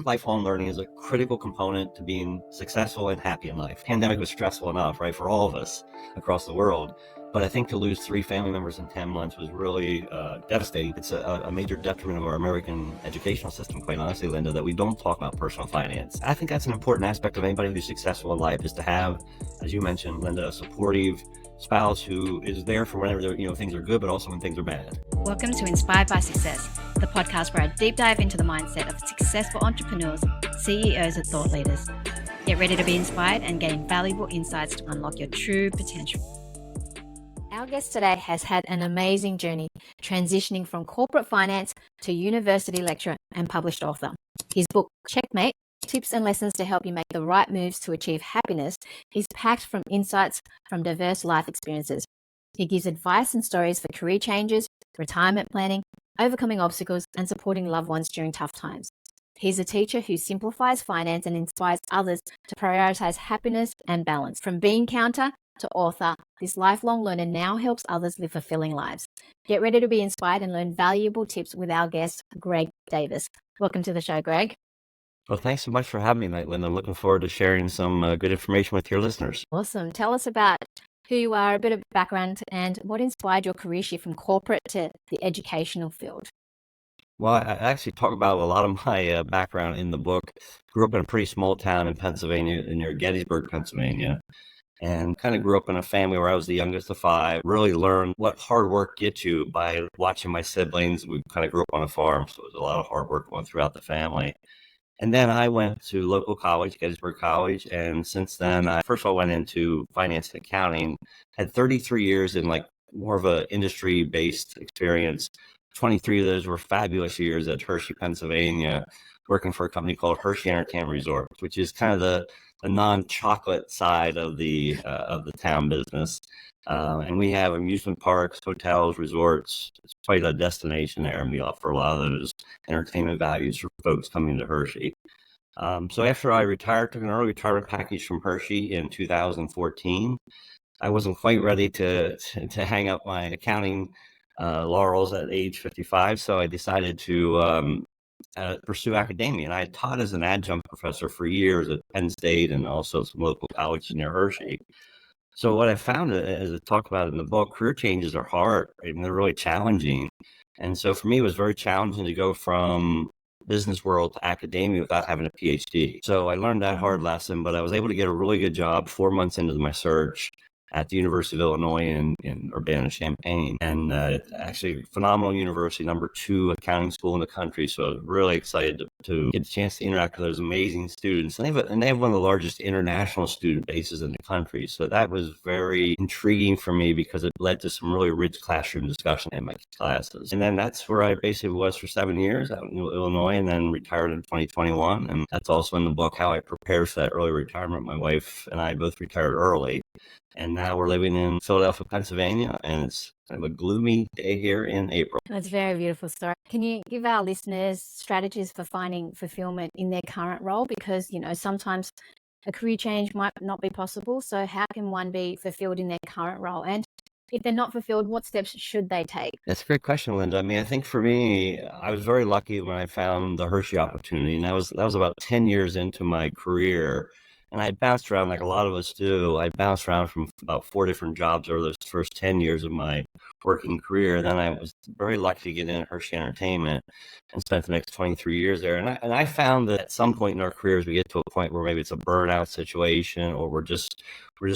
Lifelong learning is a critical component to being successful and happy in life. Pandemic was stressful enough, right, for all of us across the world. But I think to lose 3 family members in 10 months was really devastating. It's a major detriment of our American educational system, quite honestly, Linda, that we don't talk about personal finance. I think that's an important aspect of anybody who's successful in life, is to have, as you mentioned, Linda, a supportive spouse who is there for whenever things are good, but also when things are bad. Welcome to Inspired by Success, the podcast where I deep dive into the mindset of successful entrepreneurs, CEOs, and thought leaders. Get ready to be inspired and gain valuable insights to unlock your true potential. Our guest today has had an amazing journey, transitioning from corporate finance to university lecturer and published author. His book, Checkmate, Tips and Lessons to Help You Make the Right Moves to Achieve Happiness, is packed from insights from diverse life experiences. He gives advice and stories for career changes, retirement planning, overcoming obstacles, and supporting loved ones during tough times. He's a teacher who simplifies finance and inspires others to prioritize happiness and balance. From bean counter to author, this lifelong learner now helps others live fulfilling lives. Get ready to be inspired and learn valuable tips with our guest, Greg Davis. Welcome to the show, Greg. Well, thanks so much for having me, Maitland. I'm looking forward to sharing some good information with your listeners. Awesome. Tell us about who you are, a bit of background, and what inspired your career shift from corporate to the educational field. Well, I actually talk about a lot of my background in the book. Grew up in a pretty small town in Pennsylvania, near Gettysburg, Pennsylvania, and kind of grew up in a family where I was the youngest of 5. Really learned what hard work gets you by watching my siblings. We kind of grew up on a farm, so it was a lot of hard work going throughout the family. And then I went to local college, Gettysburg College, and since then, I first of all went into finance and accounting, had 33 years in more of a industry-based experience. 23 of those were fabulous years at Hershey, Pennsylvania, working for a company called Hershey Entertainment Resort, which is kind of the non-chocolate side of the town business. And we have amusement parks, hotels, resorts. It's quite a destination there, and we offer a lot of those entertainment values for folks coming to Hershey. So after I retired, took an early retirement package from Hershey in 2014. I wasn't quite ready to hang up my accounting laurels at age 55, so I decided to pursue academia. And I had taught as an adjunct professor for years at Penn State and also some local colleges near Hershey. So what I found, as I talk about in the book, career changes are hard, right? And they're really challenging. And so for me, it was very challenging to go from business world to academia without having a PhD. So I learned that hard lesson, but I was able to get a really good job 4 months into my search at the University of Illinois in Urbana-Champaign, and actually phenomenal university, number 2 accounting school in the country. So I was really excited to get a chance to interact with those amazing students. And they have one of the largest international student bases in the country. So that was very intriguing for me because it led to some really rich classroom discussion in my classes. And then that's where I basically was for 7 years out in Illinois, and then retired in 2021. And that's also in the book, how I prepared for that early retirement. My wife and I both retired early. And now we're living in Philadelphia, Pennsylvania, and it's kind of a gloomy day here in April. That's a very beautiful story. Can you give our listeners strategies for finding fulfillment in their current role? Because, sometimes a career change might not be possible. So how can one be fulfilled in their current role? And if they're not fulfilled, what steps should they take? That's a great question, Linda. I mean, I think for me, I was very lucky when I found the Hershey opportunity, and that was about 10 years into my career. And I bounced around like a lot of us do. I bounced around from about 4 different jobs over those first 10 years of my working career. Then I was very lucky to get in at Hershey Entertainment and spent the next 23 years there. And I found that at some point in our careers, we get to a point where maybe it's a burnout situation, or we're just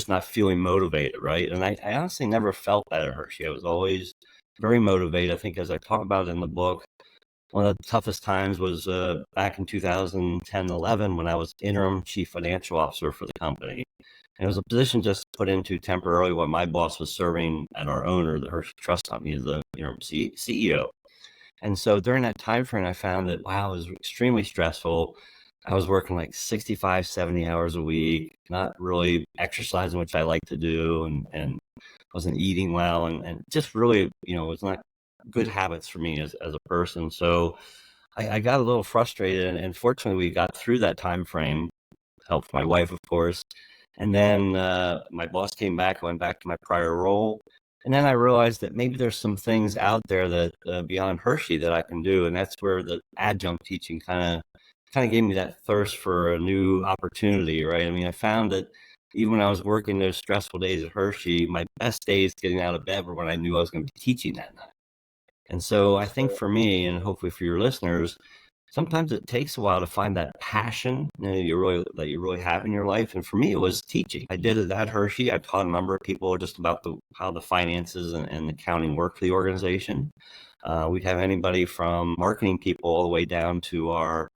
not feeling motivated, right? And I honestly never felt that at Hershey. I was always very motivated. I think, as I talk about in the book, one of the toughest times was back in 2010-11 when I was interim chief financial officer for the company. And it was a position just put into temporarily while my boss was serving at our owner, the Hershey Trust Company, as the interim CEO. And so during that time frame, I found that, wow, it was extremely stressful. I was working like 65, 70 hours a week, not really exercising, which I like to do, and wasn't eating well, and just really, it was not good habits for me as a person. So I got a little frustrated, and fortunately we got through that time frame, helped my wife, of course. And then my boss came back, I went back to my prior role. And then I realized that maybe there's some things out there that beyond Hershey that I can do. And that's where the adjunct teaching kind of kind of gave me that thirst for a new opportunity, right? I mean, I found that even when I was working those stressful days at Hershey, my best days getting out of bed were when I knew I was going to be teaching that night. And so I think for me, and hopefully for your listeners, sometimes it takes a while to find that passion that you really have in your life. And for me, it was teaching. I did it at Hershey. I taught a number of people just about how the finances and accounting work for the organization. We'd have anybody from marketing people all the way down to our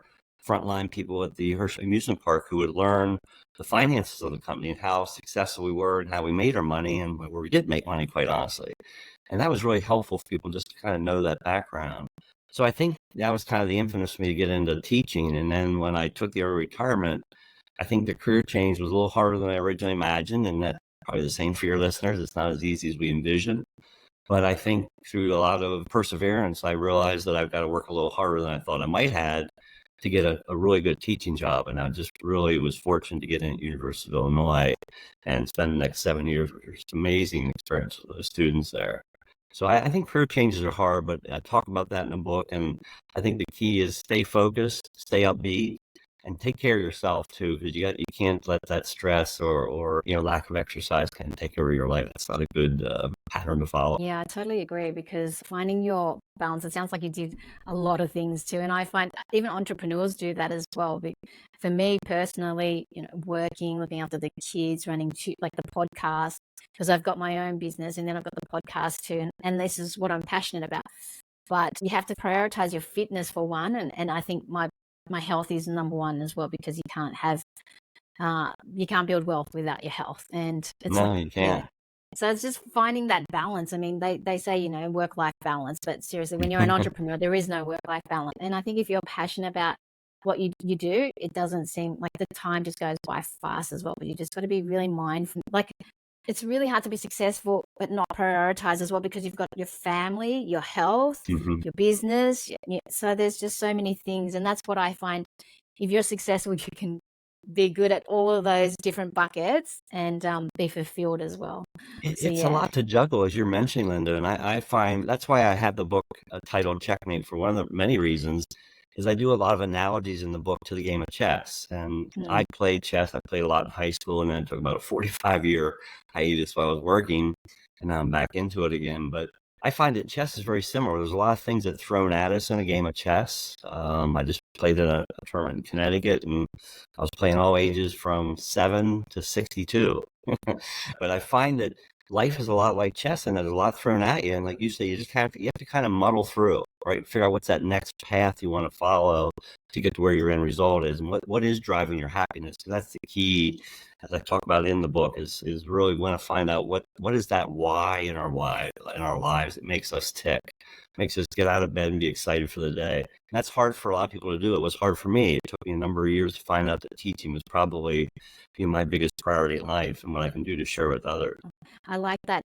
frontline people at the Hershey amusement park who would learn the finances of the company and how successful we were and how we made our money and where we did make money, quite honestly. And that was really helpful for people just to kind of know that background. So I think that was kind of the impetus for me to get into teaching. And then when I took the early retirement, I think the career change was a little harder than I originally imagined. And that's probably the same for your listeners. It's not as easy as we envisioned. But I think through a lot of perseverance, I realized that I've got to work a little harder than I thought I might have to get a really good teaching job. And I just really was fortunate to get in at University of Illinois and spend the next 7 years, which was an amazing experience with those students there. So I think career changes are hard, but I talk about that in the book. And I think the key is stay focused, stay upbeat, and take care of yourself too, because you can't let that stress or lack of exercise kind of take over your life. That's not a good pattern to follow. Yeah, I totally agree, because finding your balance, it sounds like you did a lot of things too. And I find even entrepreneurs do that as well. For me personally, working, looking after the kids, running like the podcast, because I've got my own business and then I've got the podcast too. And this is what I'm passionate about. But you have to prioritize your fitness for one. And I think my health is number one as well, because you can't build wealth without your health. And it's No, you can't. yeah. So it's just finding that balance. I mean, they say, work-life balance, but seriously, when you're an entrepreneur, there is no work-life balance. And I think if you're passionate about what you do, it doesn't seem like the time just goes by fast as well. But you just got to be really mindful. Like, it's really hard to be successful but not prioritize as well, because you've got your family, your health, your business. So there's just so many things. And that's what I find. If you're successful, you can be good at all of those different buckets and be fulfilled as well. It's a lot to juggle, as you're mentioning, Linda. And I find that's why I have the book titled Checkmate, for one of the many reasons, is I do a lot of analogies in the book to the game of chess. And I played chess. I played a lot in high school, and then it took about a 45-year hiatus while I was working, and now I'm back into it again. But I find that chess is very similar. There's a lot of things that are thrown at us in a game of chess. I just played in a tournament in Connecticut, and I was playing all ages from 7 to 62. But I find that life is a lot like chess, and there's a lot thrown at you. And like you say, you have to kind of muddle through, right? Figure out what's that next path you want to follow to get to where your end result is, and what is driving your happiness. Because that's the key, as I talk about in the book, is really want to find out what is that why in our lives. It makes us tick, makes us get out of bed and be excited for the day. And that's hard for a lot of people to do. It was hard for me. It took me a number of years to find out that teaching was probably my biggest priority in life, and what I can do to share with others. I like that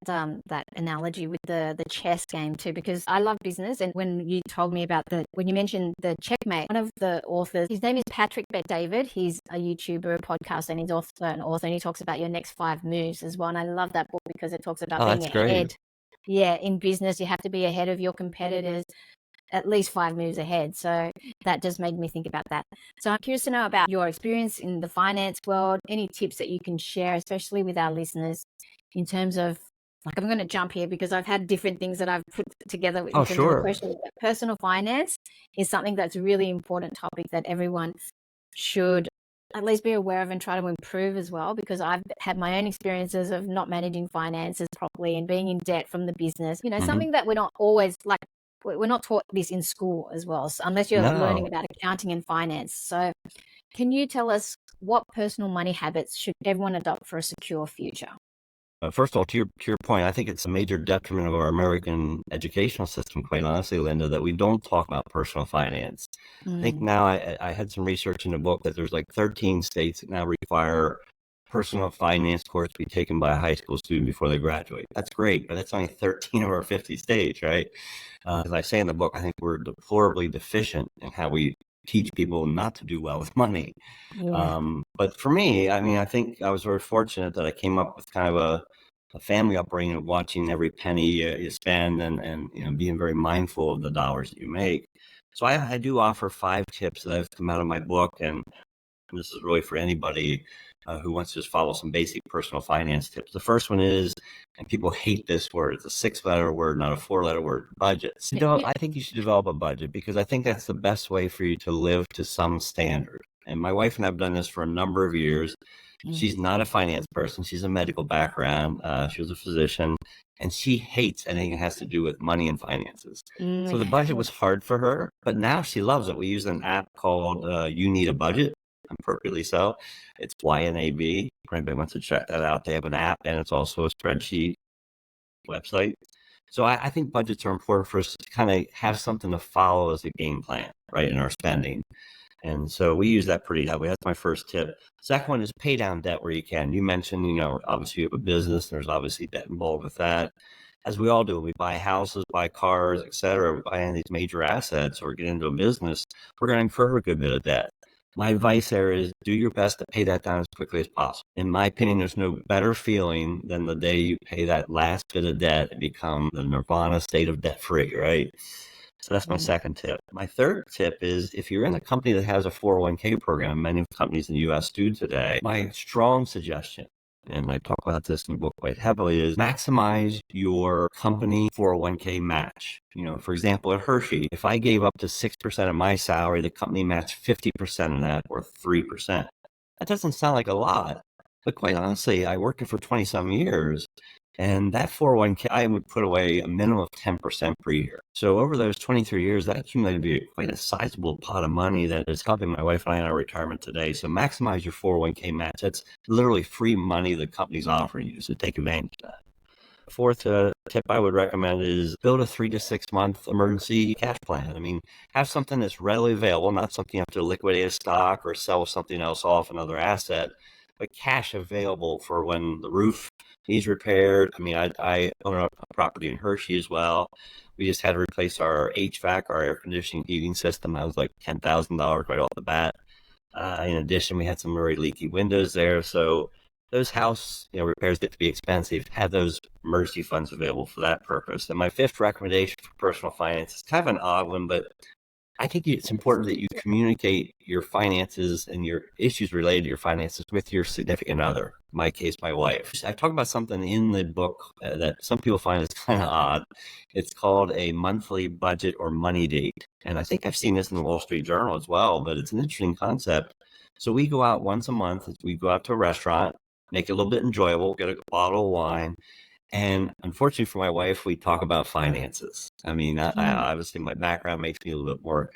analogy with the chess game too, because I love business. And when you told me about when you mentioned the Checkmate, one of the authors, his name is Patrick Bet-David. He's a YouTuber, a podcaster, and he's also an author. And he talks about your next 5 moves as well. And I love that book because it talks about being ahead. Great. Yeah, in business, you have to be ahead of your competitors, at least 5 moves ahead. So that just made me think about that. So I'm curious to know about your experience in the finance world, any tips that you can share, especially with our listeners, in terms of, like, I'm going to jump here because I've had different things that I've put together in terms of the question. Personal finance is something that's a really important topic that everyone should at least be aware of and try to improve as well, because I've had my own experiences of not managing finances properly and being in debt from the business, something that we're not always, like, we're not taught this in school as well, so unless you're learning about accounting and finance. So can you tell us what personal money habits should everyone adopt for a secure future? First of all, to your point, I think it's a major detriment of our American educational system, quite honestly, Linda, that we don't talk about personal finance. I think now I had some research in the book that there's like 13 states that now require personal finance course to be taken by a high school student before they graduate. That's great, but that's only 13 of our 50 states, right? As I say in the book, I think we're deplorably deficient in how we teach people not to do well with money. But for me, I mean, I think I was very fortunate that I came up with kind of a family upbringing of watching every penny you spend and being very mindful of the dollars that you make. So I do offer 5 tips that have come out of my book, and this is really for anybody who wants to just follow some basic personal finance tips. The first one is, and people hate this word, it's a 6-letter word, not a 4-letter word, budget. I think you should develop a budget because I think that's the best way for you to live to some standard. And my wife and I have done this for a number of years. She's not a finance person. She's a medical background. She was a physician, and she hates anything that has to do with money and finances. So the budget was hard for her, but now she loves it. We use an app called You Need a Budget, appropriately so. It's YNAB. If anybody wants to check that out, they have an app, and it's also a spreadsheet website. So I think budgets are important for us to kind of have something to follow as a game plan, right, in our spending. And so we use that pretty heavily. That's my first tip. Second one is pay down debt where you can. You mentioned, obviously you have a business. There's obviously debt involved with that. As we all do, we buy houses, buy cars, et cetera. We buy any of these major assets or get into a business, we're going to incur a good bit of debt. My advice there is do your best to pay that down as quickly as possible. In my opinion, there's no better feeling than the day you pay that last bit of debt and become the nirvana state of debt free, right? So that's my second tip. My third tip is if you're in a company that has a 401k program, many companies in the U.S. do today, my strong suggestion, and I talk about this in the book quite heavily, is maximize your company 401k match. For example, at Hershey, if I gave up to 6% of my salary, the company matched 50% of that, or 3%. That doesn't sound like a lot, but quite honestly, I worked it for 20-some years. And that 401k, I would put away a minimum of 10% per year. So over those 23 years, that accumulated to be quite a sizable pot of money that is helping my wife and I in our retirement today. So maximize your 401k match. That's literally free money the company's offering you, so take advantage of that. Fourth tip I would recommend is build a 3 to 6 month emergency cash plan. Have something that's readily available, not something you have to liquidate a stock or sell something else off, another asset, but cash available for when the roof needs repaired. I own a property in Hershey as well. We just had to replace our HVAC, our air conditioning heating system. That was like $10,000 right off the bat. In addition, we had some very leaky windows there. So those house repairs get to be expensive. Have those emergency funds available for that purpose. And my fifth recommendation for personal finance is kind of an odd one, but I think it's important that you communicate your finances and your issues related to your finances with your significant other. In my case, my wife. I talk about something in the book that some people find is kind of odd. It's called a monthly budget or money date. And I think I've seen this in the Wall Street Journal as well, but it's an interesting concept. So we go out once a month. We go out to a restaurant, make it a little bit enjoyable, get a bottle of wine. And unfortunately for my wife, we talk about finances. I obviously my background makes me a little bit more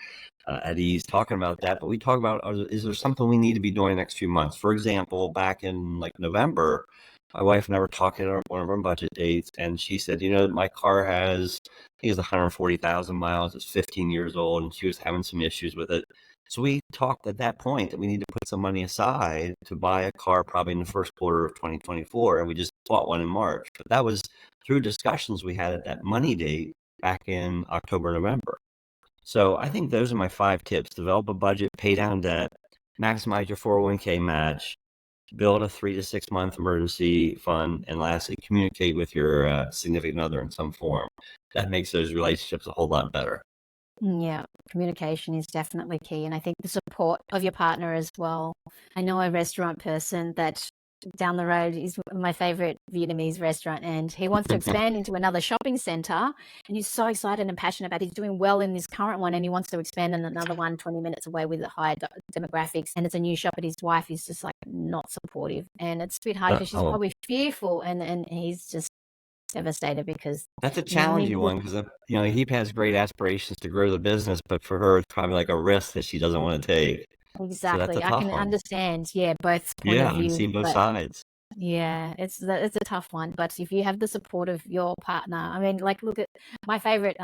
at ease talking about that, but we talk about, is there something we need to be doing the next few months? For example, back in like November, my wife and I were talking at one of our budget dates, and she said, my car has, I think it's 140,000 miles. It's 15 years old, and she was having some issues with it. So we talked at that point that we need to put some money aside to buy a car probably in the first quarter of 2024. And we just bought one in March. But that was through discussions we had at that money date back in October, November. So I think those are my 5 tips. Develop a budget, pay down debt, maximize your 401k match, build a 3 to 6 month emergency fund, and lastly, communicate with your significant other in some form. That makes those relationships a whole lot better. Yeah, communication is definitely key. And I think the support of your partner as well. I know a restaurant person that down the road is my favorite Vietnamese restaurant, and he wants to expand into another shopping center, and he's so excited and passionate about it. He's doing well in this current one, and he wants to expand in another one 20 minutes away with a high demographics, and it's a new shop, but his wife is just like not supportive, and it's a bit hard because she's probably fearful, and he's just devastated because that's a challenging one because he has great aspirations to grow the business, but for her it's probably like a risk that she doesn't want to take. Exactly. So I can understand, both point of view. See both sides. Yeah, it's a tough one. But if you have the support of your partner, look at my favorite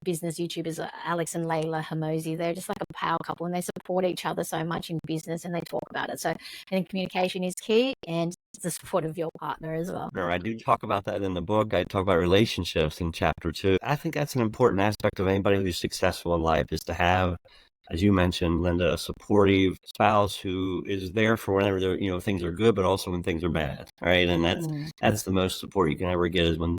business YouTubers, Alex and Layla Hamosi. They're just like a power couple, and they support each other so much in business, and they talk about it. So I think communication is key, and the support of your partner as well. Sure, I do talk about that in the book. I talk about relationships in chapter 2. I think that's an important aspect of anybody who's successful in life, is to have, as you mentioned, Linda, a supportive spouse who is there for whenever things are good, but also when things are bad. Right. And that's the most support you can ever get, is when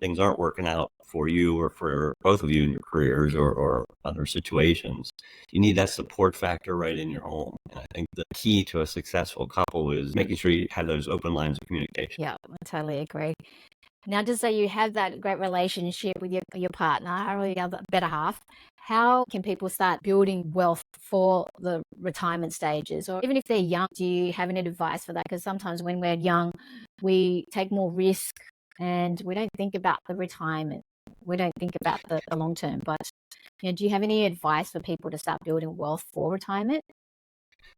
things aren't working out for you or for both of you in your careers or other situations, you need that support factor right in your home. And I think the key to a successful couple is making sure you have those open lines of communication. Yeah, I totally agree. Now, just so you have that great relationship with your partner or the other better half, how can people start building wealth for the retirement stages? Or even if they're young, do you have any advice for that? Because sometimes when we're young, we take more risk and we don't think about the retirement. We don't think about the long term. But do you have any advice for people to start building wealth for retirement?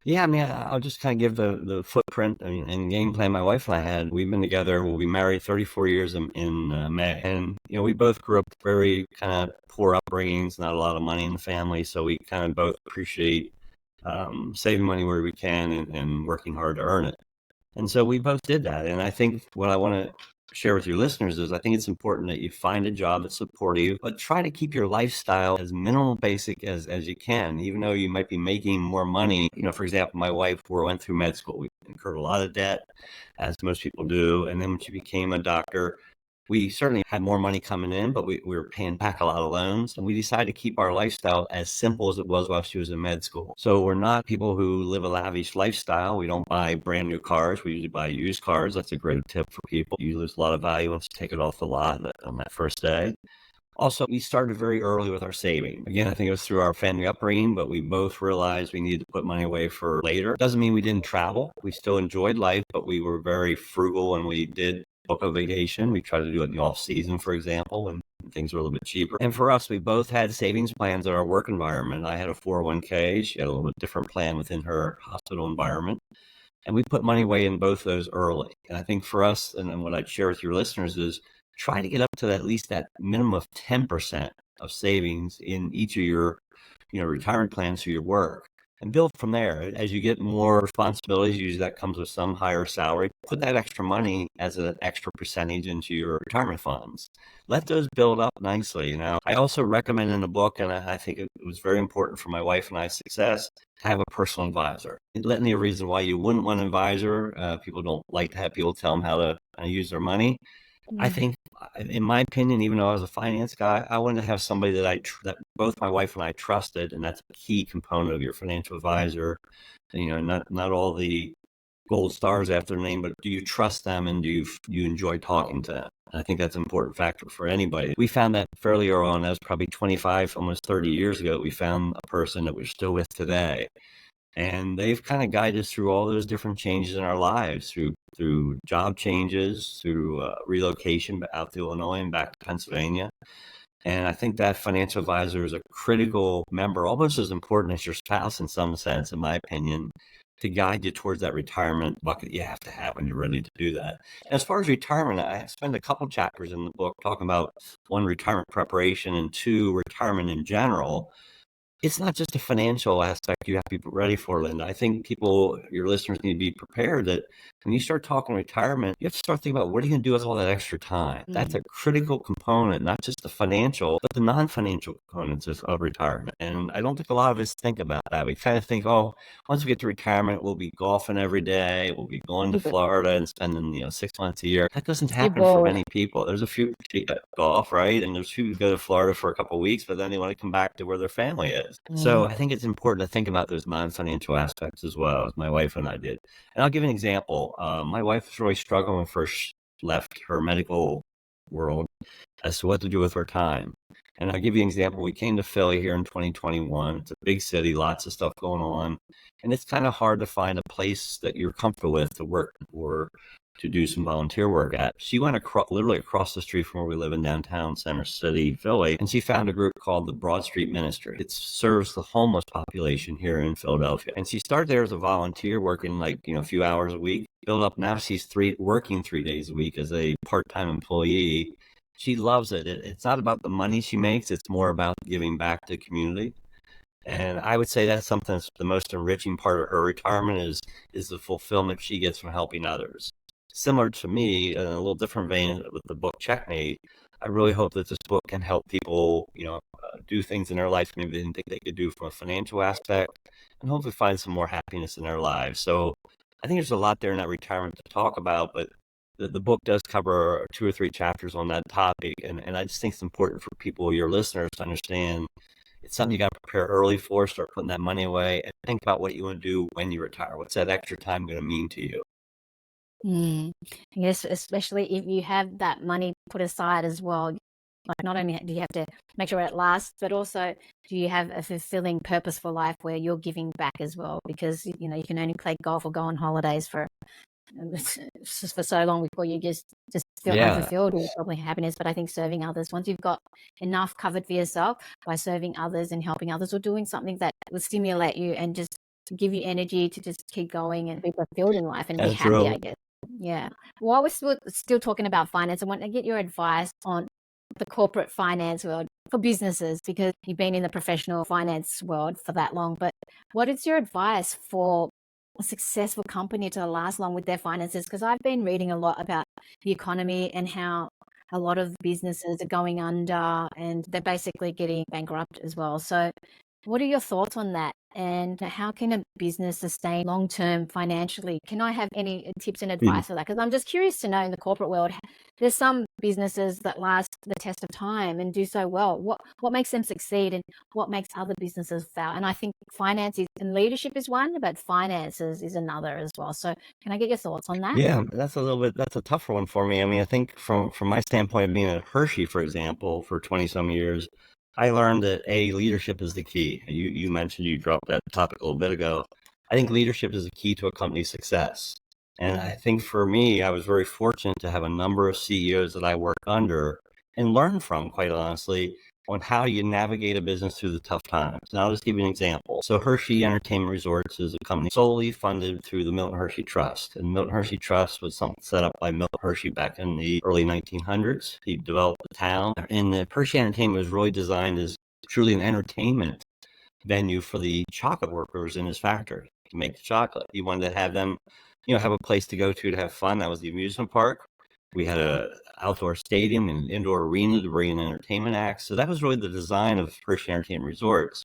Yeah, I mean, I'll just kind of give the footprint and game plan my wife and I had. We've been together. We'll be married 34 years in May, and we both grew up very kind of poor upbringings, not a lot of money in the family, so we kind of both appreciate saving money where we can and working hard to earn it. And so we both did that. And I think what I want to share with your listeners is I think it's important that you find a job that's supportive, but try to keep your lifestyle as minimal basic as you can, even though you might be making more money. For example, my wife went through med school. We incurred a lot of debt, as most people do. And then when she became a doctor, we certainly had more money coming in, but we were paying back a lot of loans. And we decided to keep our lifestyle as simple as it was while she was in med school. So we're not people who live a lavish lifestyle. We don't buy brand new cars. We usually buy used cars. That's a great tip for people. You lose a lot of value once you take it off the lot on that first day. Also, we started very early with our saving. Again, I think it was through our family upbringing, but we both realized we needed to put money away for later. Doesn't mean we didn't travel. We still enjoyed life, but we were very frugal and we did book a vacation. We tried to do it in the off season, for example, when things were a little bit cheaper. And for us, we both had savings plans in our work environment. I had a 401k. She had a little bit different plan within her hospital environment. And we put money away in both those early. And I think for us, and what I'd share with your listeners is try to get up to at least that minimum of 10% of savings in each of your retirement plans through your work. And build from there. As you get more responsibilities, usually that comes with some higher salary. Put that extra money as an extra percentage into your retirement funds. Let those build up nicely. Now, I also recommend in the book, and I think it was very important for my wife and I's success, to have a personal advisor. Let me a reason why you wouldn't want an advisor. People don't like to have people tell them how to use their money. I think, in my opinion, even though I was a finance guy, I wanted to have somebody that both my wife and I trusted, and that's a key component of your financial advisor. Not all the gold stars after their name, but do you trust them and do you enjoy talking to them? And I think that's an important factor for anybody. We found that fairly early on. That was probably 25, almost 30 years ago. We found a person that we're still with today. And they've kind of guided us through all those different changes in our lives, through job changes, through relocation out to Illinois and back to Pennsylvania. And I think that financial advisor is a critical member, almost as important as your spouse in some sense, in my opinion, to guide you towards that retirement bucket you have to have when you're ready to do that. And as far as retirement, I spend a couple chapters in the book talking about, one, retirement preparation, and two, retirement in general. It's not just a financial aspect you have to be ready for, Linda. I think your listeners need to be prepared that when you start talking retirement, you have to start thinking about what are you going to do with all that extra time. That's a critical component, not just the financial, but the non-financial components of retirement. And I don't think a lot of us think about that. We kind of think, once we get to retirement, we'll be golfing every day. We'll be going to Florida and spending 6 months a year. That doesn't happen for many people. There's a few golf, right? And there's a few who go to Florida for a couple of weeks, but then they want to come back to where their family is. So I think it's important to think about those non-financial aspects as well, as my wife and I did. And I'll give an example. My wife was really struggling when first left her medical world as to what to do with her time. And I'll give you an example. We came to Philly here in 2021. It's a big city, lots of stuff going on. And it's kind of hard to find a place that you're comfortable with to work or to do some volunteer work at. She went literally across the street from where we live in downtown Center City, Philly, and she found a group called the Broad Street Ministry. It serves the homeless population here in Philadelphia. And she started there as a volunteer, working a few hours a week. Built up now, she's working 3 days a week as a part-time employee. She loves it. It's not about the money she makes. It's more about giving back to the community. And I would say that's something that's the most enriching part of her retirement is the fulfillment she gets from helping others. Similar to me, in a little different vein with the book Checkmate, I really hope that this book can help people, do things in their life maybe they didn't think they could do from a financial aspect, and hopefully find some more happiness in their lives. So I think there's a lot there in that retirement to talk about, but the book does cover 2 or 3 chapters on that topic, and I just think it's important for people, your listeners, to understand it's something you got to prepare early for. Start putting that money away and think about what you want to do when you retire. What's that extra time going to mean to you? Yes, especially if you have that money put aside as well. Like, not only do you have to make sure it lasts, but also do you have a fulfilling, purposeful life where you're giving back as well? Because you can only play golf or go on holidays for so long before you just feel Yeah, unfulfilled or probably happiness. But I think serving others, once you've got enough covered for yourself by serving others and helping others or doing something that will stimulate you and just give you energy to just keep going and be fulfilled in life and be that's happy, I real. guess. Yeah. While we're still talking about finance, I want to get your advice on the corporate finance world for businesses, because you've been in the professional finance world for that long. But what is your advice for a successful company to last long with their finances? Because I've been reading a lot about the economy and how a lot of businesses are going under and they're basically getting bankrupt as well. So what are your thoughts on that? And how can a business sustain long term financially? Can I have any tips and advice for that? Because I'm just curious to know, in the corporate world, there's some businesses that last the test of time and do so well. What makes them succeed and what makes other businesses fail? And I think finance and leadership is one, but finances is another as well. So can I get your thoughts on that? Yeah, that's a tougher one for me. I mean, I think from my standpoint of being at Hershey, for example, for 20 some years, I learned that leadership is the key. You mentioned, you dropped that topic a little bit ago. I think leadership is the key to a company's success. And I think for me, I was very fortunate to have a number of CEOs that I work under and learn from, quite honestly, on how you navigate a business through the tough times. Now, I'll just give you an example. So Hershey Entertainment Resorts is a company solely funded through the Milton Hershey Trust. And Milton Hershey Trust was something set up by Milton Hershey back in the early 1900s. He developed the town. And the Hershey Entertainment was really designed as truly an entertainment venue for the chocolate workers in his factory to make the chocolate. He wanted to have them, have a place to go to have fun. That was the amusement park. We had a outdoor stadium and indoor arena to bring in entertainment acts. So that was really the design of Hershey Entertainment Resorts.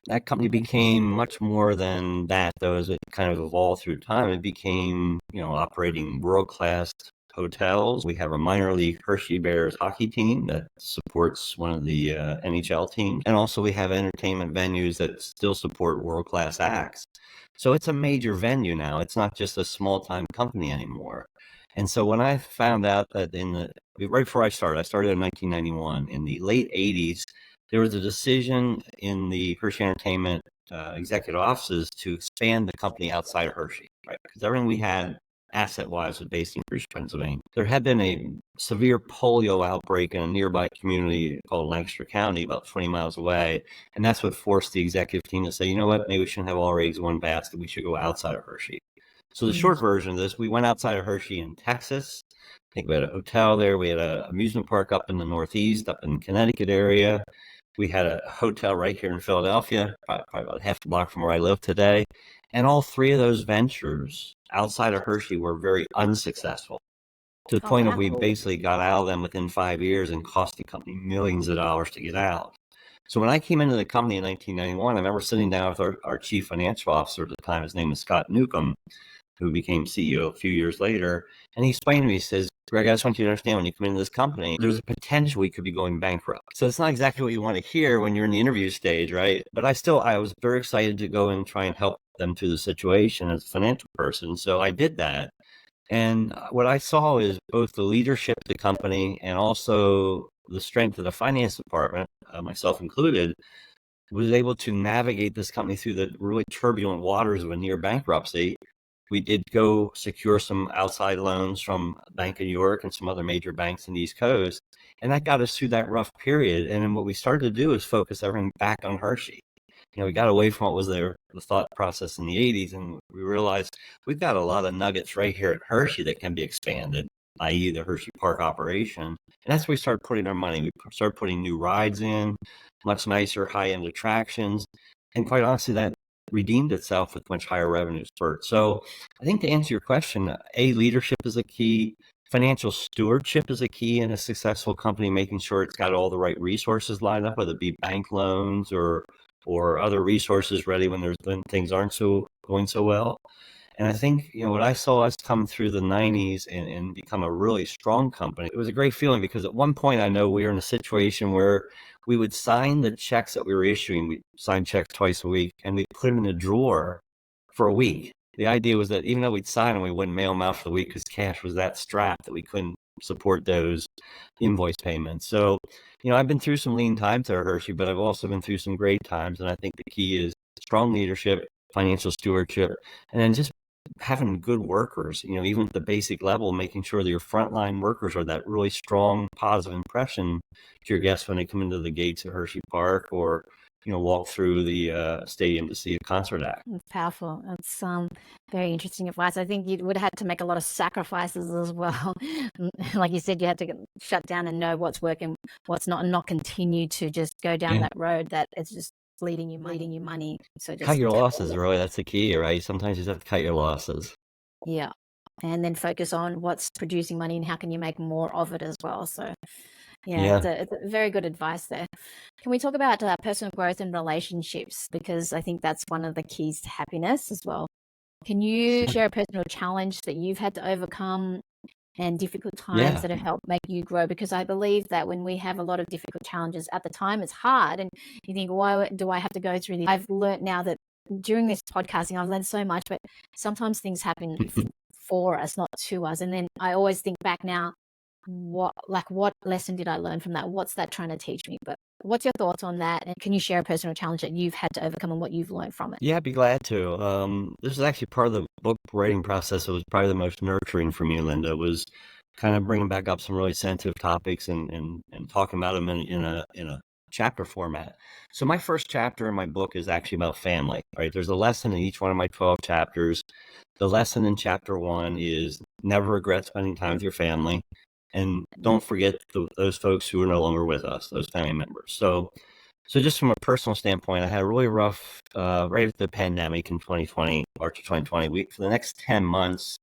That company became much more than that, though, as it kind of evolved through time. It became, operating world-class hotels. We have a minor league Hershey Bears hockey team that supports one of the NHL teams. And also we have entertainment venues that still support world-class acts. So it's a major venue now. It's not just a small-time company anymore. And so when I found out that right before I started in 1991, in the late 80s, there was a decision in the Hershey Entertainment executive offices to expand the company outside of Hershey, right? Because everything we had asset-wise was based in Hershey, Pennsylvania. There had been a severe polio outbreak in a nearby community called Lancaster County, about 20 miles away. And that's what forced the executive team to say, you know what, maybe we shouldn't have all our eggs in one basket. We should go outside of Hershey. So the short version of this, we went outside of Hershey in Texas. I think we had a hotel there. We had an amusement park up in the Northeast, up in the Connecticut area. We had a hotel right here in Philadelphia, probably about half a block from where I live today. And all three of those ventures outside of Hershey were very unsuccessful, to the point of we basically got out of them within 5 years and cost the company millions of dollars to get out. So when I came into the company in 1991, I remember sitting down with our chief financial officer at the time. His name was Scott Newcomb, who became CEO a few years later. And he explained to me, he says, Greg, I just want you to understand, when you come into this company, there's a potential we could be going bankrupt. So it's not exactly what you want to hear when you're in the interview stage, right? But I was very excited to go and try and help them through the situation as a financial person. So I did that. And what I saw is both the leadership of the company and also the strength of the finance department, myself included, was able to navigate this company through the really turbulent waters of a near bankruptcy. We did go secure some outside loans from Bank of New York and some other major banks in the East Coast. And that got us through that rough period. And then what we started to do is focus everything back on Hershey. We got away from what was the thought process in the 80s, and we realized we've got a lot of nuggets right here at Hershey that can be expanded, i.e. the Hershey Park operation. And that's where we started putting our money. We started putting new rides in, much nicer high-end attractions. And quite honestly, that redeemed itself with much higher revenues per. So I think, to answer your question, leadership is a key. Financial stewardship is a key in a successful company, making sure it's got all the right resources lined up, whether it be bank loans or other resources ready when things aren't going so well. And I think, what I saw us come through the 90s and become a really strong company, it was a great feeling because at one point I know we were in a situation where we would sign the checks that we were issuing. We signed checks twice a week and we put them in a drawer for a week. The idea was that even though we'd sign them, we wouldn't mail them out for the week because cash was that strapped that we couldn't support those invoice payments. So, I've been through some lean times at Hershey, but I've also been through some great times. And I think the key is strong leadership, financial stewardship, and then just having good workers, even at the basic level, making sure that your frontline workers are that really strong, positive impression to your guests when they come into the gates of Hershey Park or, walk through the stadium to see a concert act. It's powerful. It's very interesting advice. I think you would have had to make a lot of sacrifices as well. Like you said, you had to shut down and know what's working, what's not, and not continue to just go down that road that it's just bleeding you money. So just cut your losses, really. That's the key, right? Sometimes you just have to cut your losses. Yeah. And then focus on what's producing money and how can you make more of it as well. So Yeah. it's a very good advice there. Can we talk about personal growth and relationships? Because I think that's one of the keys to happiness as well. Can you share a personal challenge that you've had to overcome and difficult times that have helped make you grow? Because I believe that when we have a lot of difficult challenges at the time, it's hard. And you think, why do I have to go through this? I've learned now that during this podcasting, I've learned so much, but sometimes things happen for us, not to us. And then I always think back now, what lesson did I learn from that? What's that trying to teach me? But what's your thoughts on that? And can you share a personal challenge that you've had to overcome and what you've learned from it? Yeah, I'd be glad to. This is actually part of the book writing process that was probably the most nurturing for me, Linda, was kind of bringing back up some really sensitive topics and talking about them in a chapter format. So my first chapter in my book is actually about family, right? There's a lesson in each one of my 12 chapters. The lesson in chapter 1 is never regret spending time with your family. And don't forget those folks who are no longer with us, those family members. So just from a personal standpoint, I had a really rough, right at the pandemic in 2020, March of 2020. For the next 10 months,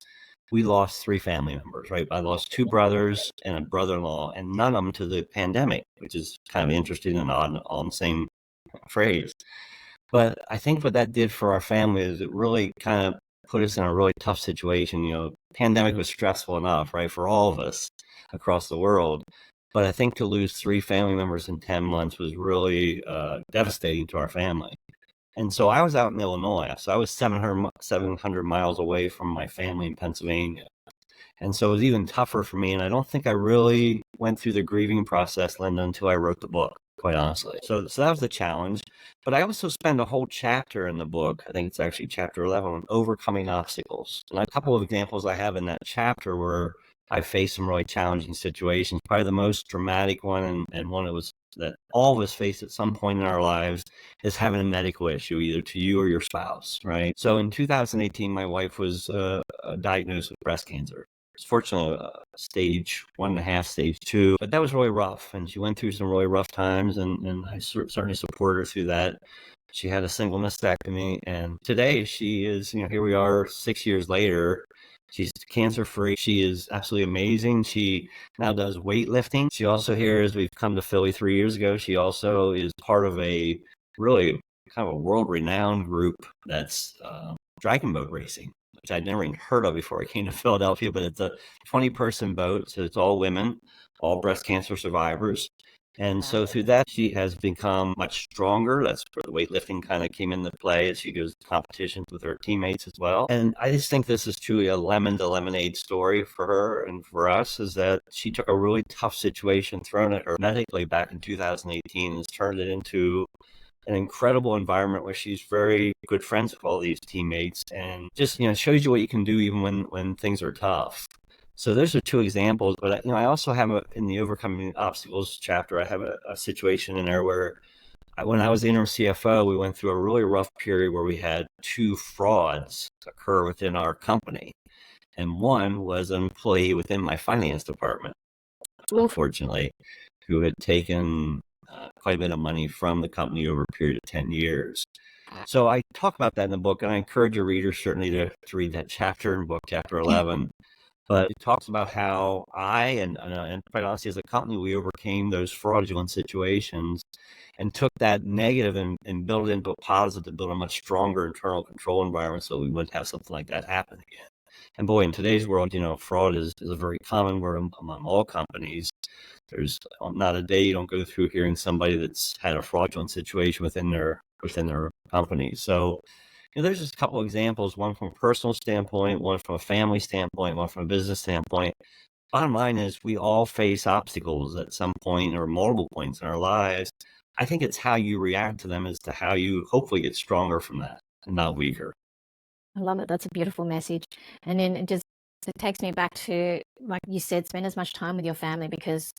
we lost 3 family members, right? I lost 2 brothers and a brother-in-law, and none of them to the pandemic, which is kind of interesting and odd, all in the same phrase. But I think what that did for our family is it really kind of put us in a really tough situation. Pandemic was stressful enough, right, for all of us across the world. But I think to lose 3 family members in 10 months was really devastating to our family. And so I was out in Illinois. So I was 700 miles away from my family in Pennsylvania. And so it was even tougher for me. And I don't think I really went through the grieving process, Linda, until I wrote the book, quite honestly. So that was the challenge. But I also spend a whole chapter in the book, I think it's actually chapter 11, on overcoming obstacles. And a couple of examples I have in that chapter where I faced some really challenging situations. Probably the most dramatic one, and one that all of us face at some point in our lives, is having a medical issue, either to you or your spouse, right? So in 2018, my wife was diagnosed with breast cancer. Fortunately, stage 1.5, stage 2, but that was really rough. And she went through some really rough times, and I certainly support her through that. She had a single mastectomy, and today she is, here we are 6 years later. She's cancer-free. She is absolutely amazing. She now does weightlifting. She also, here, as we've come to Philly 3 years ago, she also is part of a really kind of a world-renowned group that's dragon boat racing, which I'd never even heard of before I came to Philadelphia, but it's a 20-person boat, so it's all women, all breast cancer survivors. And so through that, she has become much stronger. That's where the weightlifting kind of came into play as she goes to competitions with her teammates as well. And I just think this is truly a lemon to lemonade story for her and for us, is that she took a really tough situation thrown at her medically back in 2018 and has turned it into an incredible environment where she's very good friends with all these teammates, and just, shows you what you can do even when things are tough. So those are 2 examples, but I also have in the overcoming obstacles chapter, I have a situation in there where when I was the interim CFO, we went through a really rough period where we had 2 frauds occur within our company. And one was an employee within my finance department, unfortunately, who had taken quite a bit of money from the company over a period of 10 years. So I talk about that in the book, and I encourage your readers certainly to read that chapter in book, chapter 11. But it talks about how and quite honestly, as a company, we overcame those fraudulent situations and took that negative and built it into a positive to build a much stronger internal control environment so we wouldn't have something like that happen again. And boy, in today's world, fraud is a very common word among all companies. There's not a day you don't go through hearing somebody that's had a fraudulent situation within their company. So, there's just a couple of examples, one from a personal standpoint, one from a family standpoint, one from a business standpoint. Bottom line is we all face obstacles at some point or multiple points in our lives. I think it's how you react to them as to how you hopefully get stronger from that and not weaker. I love it. That's a beautiful message. And then it takes me back to, like you said, spend as much time with your family, because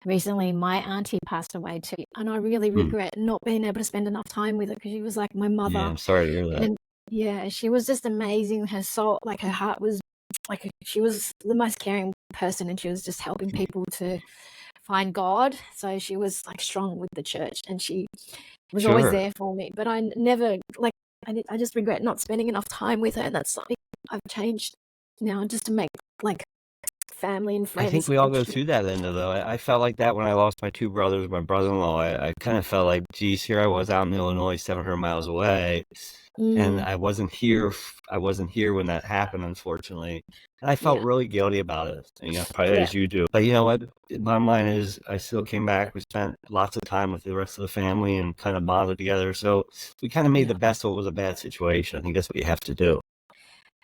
recently my auntie passed away too. And I really regret not being able to spend enough time with her, because she was like my Yeah, mother. I'm sorry to hear that. And yeah, she was just amazing. Her soul, like her heart was like, she was the most caring person, and she was just helping people to find God. So she was like strong with the church, and she was always Sure. there for me. But I never, like, I just regret not spending enough time with her. And that's something I've changed now, just to make like family and I friends. think we all go through that though. I felt like that when I lost my two brothers, my brother-in-law. I kind of felt like, geez, here I was out in Illinois, 700 miles away, and I wasn't here. I wasn't here when that happened, unfortunately. And I felt really guilty about it, probably as you do. But you know what? Bottom line is, I still came back. We spent lots of time with the rest of the family and kind of bonded together. So we kind of made the best of what was a bad situation. I think that's what you have to do.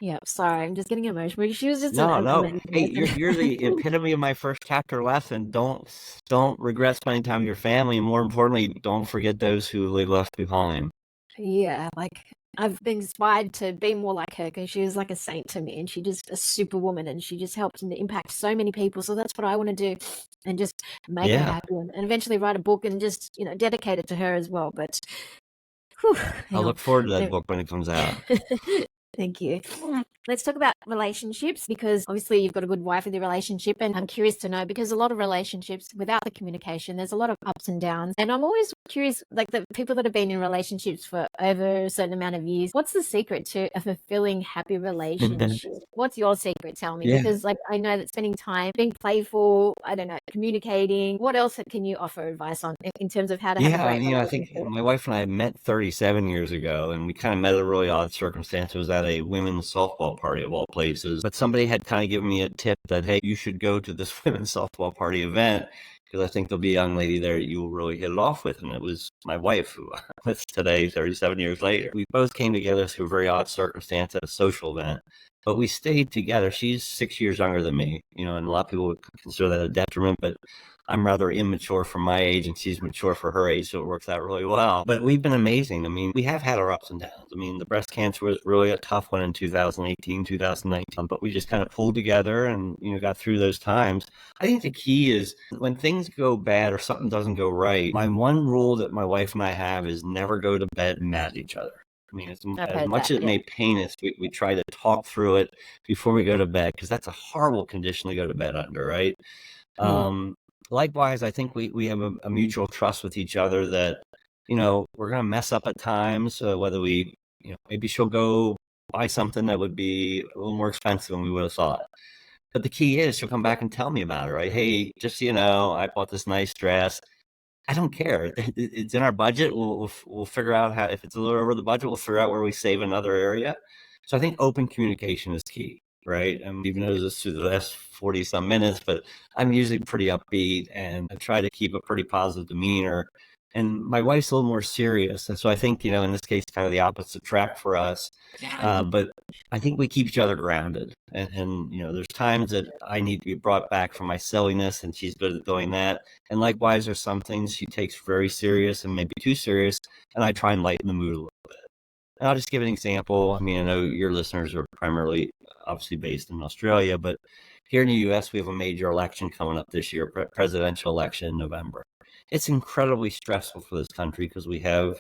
Yeah, sorry, I'm just getting emotional. She was just No. Hey, you're the epitome of my first chapter lesson. Don't regret spending time with your family. And more importantly, don't forget those who they left behind. Yeah, like I've been inspired to be more like her, because she was like a saint to me, and she just a superwoman, and she just helped and impact so many people. So that's what I want to do, and just make her happy, and eventually write a book and just dedicate it to her as well. But I'll look forward to that book when it comes out. Thank you. Let's talk about relationships, because obviously you've got a good wife with your relationship, and I'm curious to know, because a lot of relationships without the communication, there's a lot of ups and downs. And I'm always curious, like the people that have been in relationships for over a certain amount of years, what's the secret to a fulfilling, happy relationship? What's your secret? Tell me, because like I know that spending time, being playful, I don't know, communicating, what else can you offer advice on in terms of how to have a great relationship? I think my wife and I met 37 years ago, and we kind of met at a really odd circumstance. It was at a women's softball party of all places. But somebody had kind of given me a tip that, hey, you should go to this women's softball party event, because I think there'll be a young lady there you will really hit it off with. And it was my wife, who I'm with today, 37 years later. We both came together through a very odd circumstance at a social event. But we stayed together. She's 6 years younger than me, and a lot of people would consider that a detriment, but I'm rather immature for my age, and she's mature for her age, so it works out really well. But we've been amazing. I mean, we have had our ups and downs. I mean, the breast cancer was really a tough one in 2018, 2019, but we just kind of pulled together and, got through those times. I think the key is when things go bad or something doesn't go right, my one rule that my wife and I have is never go to bed mad at each other. I mean, as much as it may pain us, we try to talk through it before we go to bed, because that's a horrible condition to go to bed under, right? Likewise, I think we have a mutual trust with each other that, we're going to mess up at times, whether we, maybe she'll go buy something that would be a little more expensive than we would have thought. But the key is she'll come back and tell me about it, right? Hey, just so you know, I bought this nice dress. I don't care. It's in our budget. We'll figure out how, if it's a little over the budget, we'll figure out where we save another area. So I think open communication is key, right? And even though this through the last 40 some minutes, but I'm usually pretty upbeat, and I try to keep a pretty positive demeanor. And my wife's a little more serious. And so I think, in this case, kind of the opposite track for us. But I think we keep each other grounded. And there's times that I need to be brought back from my silliness, and she's good at doing that. And likewise, there's some things she takes very serious and maybe too serious, and I try and lighten the mood a little bit. And I'll just give an example. I mean, I know your listeners are primarily obviously based in Australia, but here in the U.S., we have a major election coming up this year, presidential election in November. It's incredibly stressful for this country because we have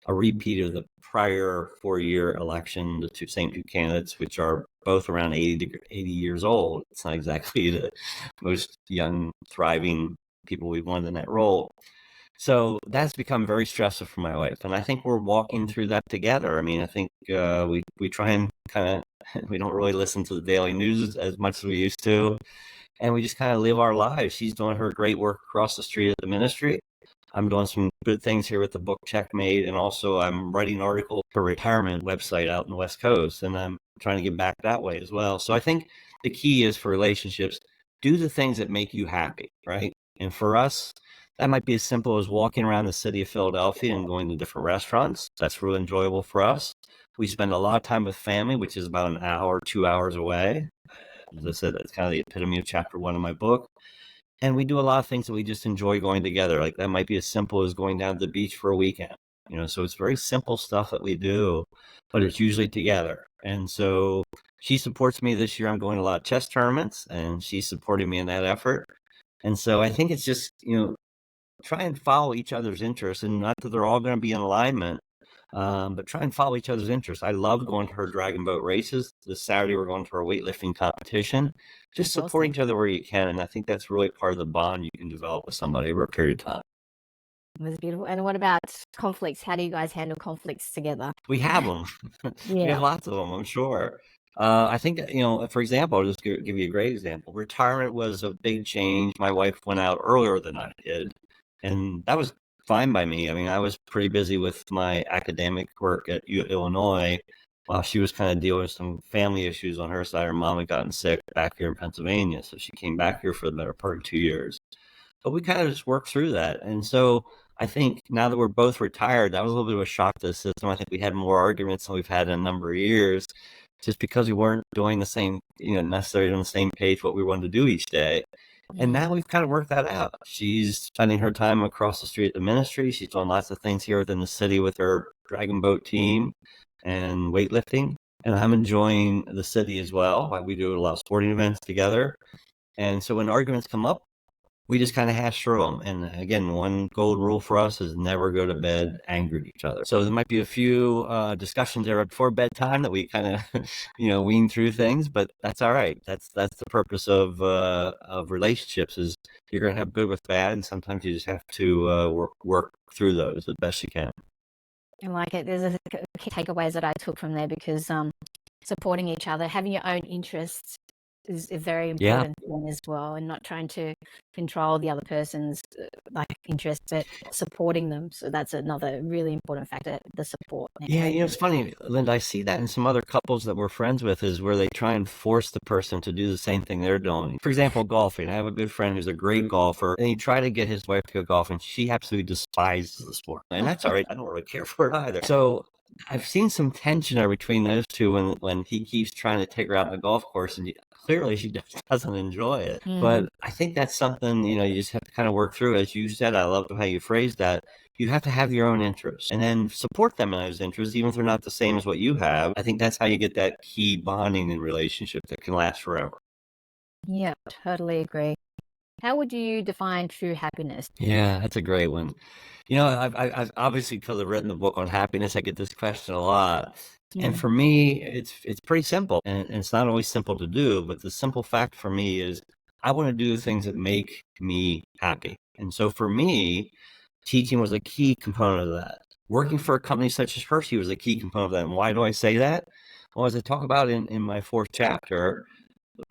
a repeat of the prior 4-year election, the same two candidates, which are both around 80 years old. It's not exactly the most young, thriving people we've won in that role. So that's become very stressful for my wife. And I think we're walking through that together. I mean, I think we try and kind of We don't really listen to the daily news as much as we used to. And we just kind of live our lives. She's doing her great work across the street at the ministry. I'm doing some good things here with the book Checkmate, and also I'm writing an article for a retirement website out in the West Coast, and I'm trying to give back that way as well. So I think the key is for relationships, do the things that make you happy, right? And for us, that might be as simple as walking around the city of Philadelphia and going to different restaurants. That's really enjoyable for us. We spend a lot of time with family, which is about an hour, 2 hours away. As I said, that's kind of the epitome of chapter 1 of my book. And we do a lot of things that we just enjoy going together. Like that might be as simple as going down to the beach for a weekend. So it's very simple stuff that we do, but it's usually together. And so she supports me this year. I'm going to a lot of chess tournaments, and she's supporting me in that effort. And so I think it's just, try and follow each other's interests, and not that they're all going to be in alignment, but try and follow each other's interests. I love going to her dragon boat races. This Saturday, we're going to her weightlifting competition. Just That's support awesome. each other where you can. And I think that's really part of the bond you can develop with somebody over a period of time. That's beautiful. And what about conflicts? How do you guys handle conflicts together? We have them. We Yeah. have lots of them, I'm sure. I think, for example, I'll just give you a great example. Retirement was a big change. My wife went out earlier than I did, and that was fine by me. I mean, I was pretty busy with my academic work at Illinois while she was kind of dealing with some family issues on her side. Her mom had gotten sick back here in Pennsylvania, so she came back here for the better part of 2 years. But we kind of just worked through that. And so I think now that we're both retired, that was a little bit of a shock to the system. I think we had more arguments than we've had in a number of years, just because we weren't doing the same, necessarily on the same page what we wanted to do each day. And now we've kind of worked that out. She's spending her time across the street at the ministry. She's doing lots of things here within the city with her dragon boat team and weightlifting. And I'm enjoying the city as well. We do a lot of sporting events together. And so when arguments come up, we just kind of hash through them. And again, one golden rule for us is never go to bed angry at each other. So there might be a few discussions there before bedtime that we kind of, wean through things, but that's all right. That's the purpose of relationships, is you're going to have good with bad, and sometimes you just have to work through those as best you can. I like it. There's a key takeaways that I took from there, because supporting each other, having your own interests is a very Yeah. important thing as well, and not trying to control the other person's interests, but supporting them. So that's another really important factor, the support. Yeah, it's funny, Linda, I see that in some other couples that we're friends with, is where they try and force the person to do the same thing they're doing. For example, golfing. I have a good friend who's a great golfer, and he tried to get his wife to go golfing. She absolutely despises the sport. And that's all right. I don't really care for it either. So I've seen some tension there between those two when he keeps trying to take her out on a golf course, and clearly she just doesn't enjoy it. But I think that's something, you just have to kind of work through. As you said, I love how you phrased that. You have to have your own interests and then support them in those interests, even if they're not the same as what you have. I think that's how you get that key bonding in relationship that can last forever. Yeah, totally agree. How would you define true happiness? Yeah, that's a great one. I've obviously, because I've written the book on happiness, I get this question a lot. And for me, it's pretty simple, and it's not always simple to do, but the simple fact for me is I want to do the things that make me happy. And so for me, teaching was a key component of that. Working for a company such as Hershey was a key component of that. And why do I say that? Well, as I talk about in my 4th chapter,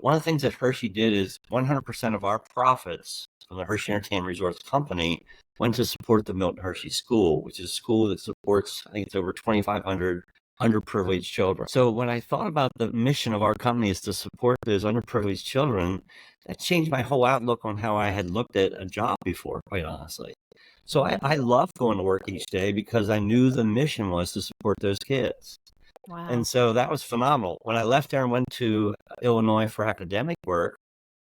one of the things that Hershey did is 100% of our profits from the Hershey Entertainment Resorts Company went to support the Milton Hershey School, which is a school that supports, I think it's over 2,500 underprivileged children. So when I thought about the mission of our company is to support those underprivileged children, that changed my whole outlook on how I had looked at a job before, quite honestly. So I loved going to work each day because I knew the mission was to support those kids. Wow. And so that was phenomenal. When I left there and went to Illinois for academic work,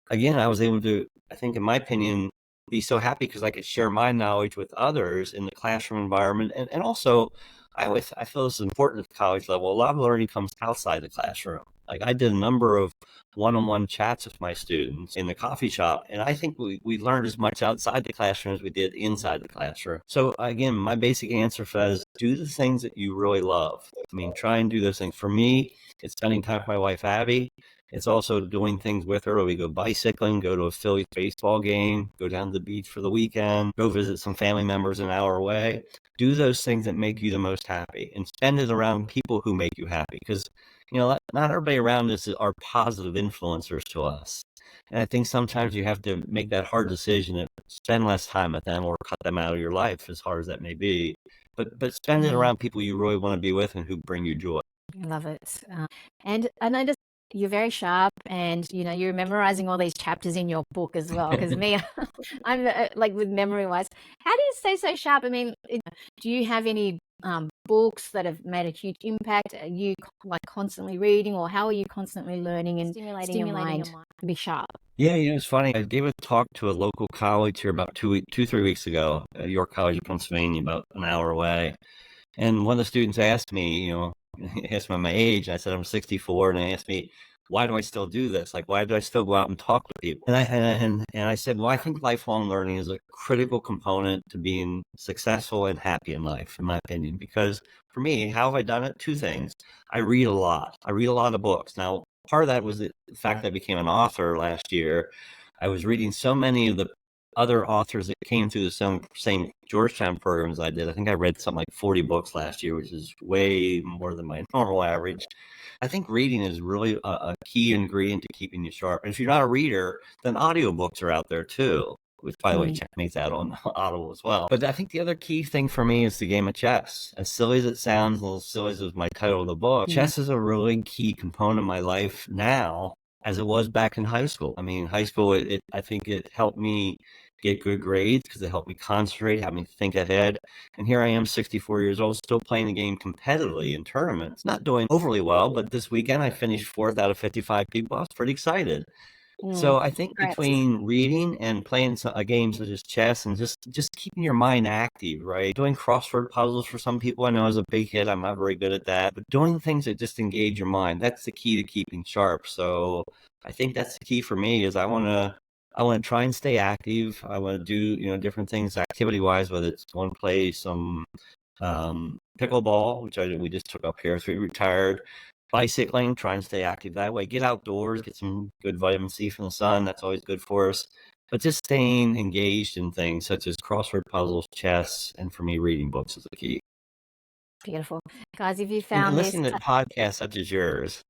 again, I was able to, I think, in my opinion, be so happy because I could share my knowledge with others in the classroom environment. And also, I feel this is important at the college level. A lot of learning comes outside the classroom. Like I did a number of one-on-one chats with my students in the coffee shop, and I think we learned as much outside the classroom as we did inside the classroom. So again, my basic answer for that is do the things that you really love. I mean, try and do those things. For me, it's spending time with my wife, Abby. It's also doing things with her. We go bicycling, go to a Phillies baseball game, go down to the beach for the weekend, go visit some family members an hour away. Do those things that make you the most happy and spend it around people who make you happy. Because not everybody around us are positive influencers to us. And I think sometimes you have to make that hard decision to spend less time with them or cut them out of your life, as hard as that may be. But spend it around people you really want to be with and who bring you joy. I love it. And I noticed you're very sharp, and you're memorizing all these chapters in your book as well. Because me, I'm like with memory wise. How do you stay so sharp? I mean, do you have any books that have made a huge impact? Are you like constantly reading, or how are you constantly learning and stimulating your mind to be sharp? Yeah, it's funny. I gave a talk to a local college here about 3 weeks ago at York College, Pennsylvania, about an hour away. And one of the students asked me, asked me my age. I said, I'm 64. And they asked me, why do I still do this? Like, why do I still go out and talk to people? And I said, well, I think lifelong learning is a critical component to being successful and happy in life, in my opinion. Because for me, how have I done it? Two things. I read a lot. I read a lot of books. Now, part of that was the fact that I became an author last year. I was reading so many of the other authors that came through the same Georgetown programs I did. I think I read something like 40 books last year, which is way more than my normal average. I think reading is really a key ingredient to keeping you sharp. And if you're not a reader, then audiobooks are out there too, which, by the way, Checkmate's out on Audible as well. But I think the other key thing for me is the game of chess. As silly as it sounds, a little silly as my title of the book, chess is a really key component of my life now, as it was back in high school. I mean, high school, I think it helped me get good grades because it helped me concentrate, helped me think ahead. And here I am, 64 years old, still playing the game competitively in tournaments. Not doing overly well, but this weekend I finished 4th out of 55 people. I was pretty excited. So I think between reading and playing games such as chess and just keeping your mind active, right? Doing crossword puzzles for some people, I know as a big kid, I'm not very good at that. But doing things that just engage your mind, that's the key to keeping sharp. So I think that's the key for me is I want to try and stay active. I want to do, different things activity-wise, whether it's going to play some pickleball, which we just took up here as we retired. Bicycling, try and stay active that way. Get outdoors, get some good vitamin C from the sun. That's always good for us. But just staying engaged in things such as crossword puzzles, chess, and for me, reading books is the key. Beautiful. Guys, if you found listening to podcasts such as yours.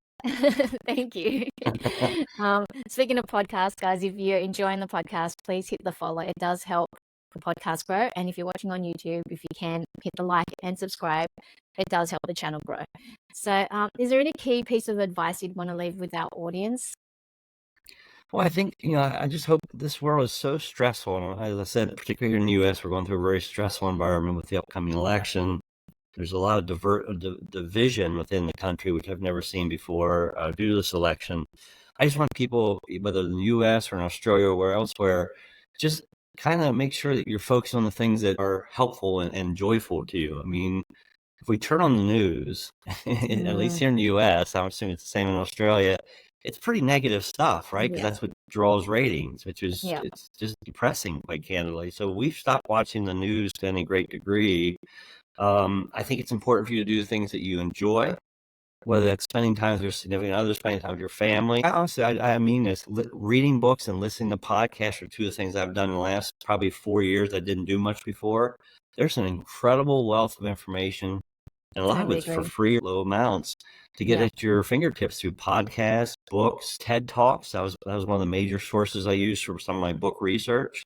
Thank you. Speaking of podcasts, guys, if you're enjoying the podcast, please hit the follow. It does help the podcast grow. And if you're watching on YouTube, if you can hit the like and subscribe, it does help the channel grow. So is there any key piece of advice you'd want to leave with our audience? Well, I think, I just hope this world is so stressful. As I said, particularly here in the U.S., we're going through a very stressful environment with the upcoming election. There's a lot of division within the country, which I've never seen before due to this election. I just want people, whether in the U.S. or in Australia or elsewhere, just kind of make sure that you're focused on the things that are helpful and joyful to you. I mean, if we turn on the news, at least here in the U.S., I'm assuming it's the same in Australia, it's pretty negative stuff, right? Because that's what draws ratings, which is it's just depressing, quite candidly. So we've stopped watching the news to any great degree. I think it's important for you to do the things that you enjoy, whether that's spending time with your significant other, spending time with your family. Honestly, I mean this. Reading books and listening to podcasts are two of the things I've done in the last probably 4 years I didn't do much before. There's an incredible wealth of information, and a lot of it's for free, low amounts, to get at your fingertips through podcasts, books, TED Talks. That was one of the major sources I used for some of my book research.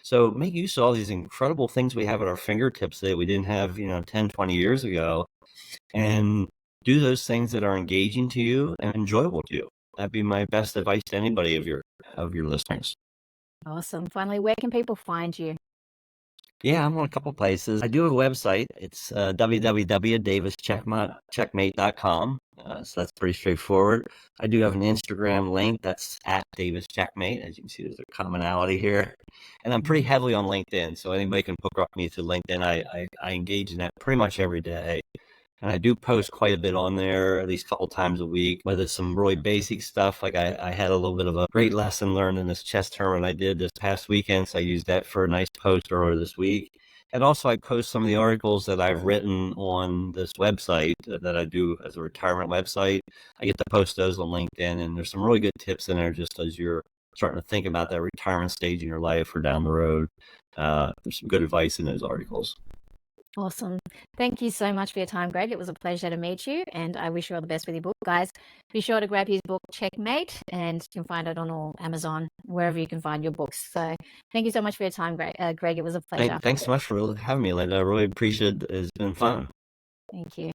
So make use of all these incredible things we have at our fingertips that we didn't have, 10, 20 years ago, and do those things that are engaging to you and enjoyable to you. That'd be my best advice to anybody of your listeners. Awesome. Finally, where can people find you? Yeah, I'm on a couple places. I do have a website. It's www.davischeckmate.com. So that's pretty straightforward. I do have an Instagram link. That's at Davis Checkmate. As you can see, there's a commonality here. And I'm pretty heavily on LinkedIn, so anybody can hook up me to LinkedIn. I engage in that pretty much every day. And I do post quite a bit on there, at least a couple times a week, whether it's some really basic stuff. Like I had a little bit of a great lesson learned in this chess tournament I did this past weekend, so I used that for a nice post earlier this week. And also I post some of the articles that I've written on this website that I do as a retirement website. I get to post those on LinkedIn, and there's some really good tips in there just as you're starting to think about that retirement stage in your life or down the road. There's some good advice in those articles. Awesome. Thank you so much for your time, Greg. It was a pleasure to meet you, and I wish you all the best with your book. Guys, be sure to grab his book, Checkmate, and you can find it on all Amazon, wherever you can find your books. So thank you so much for your time, Greg. It was a pleasure. Thanks so much for having me, Linda. I really appreciate it. It's been fun. Thank you.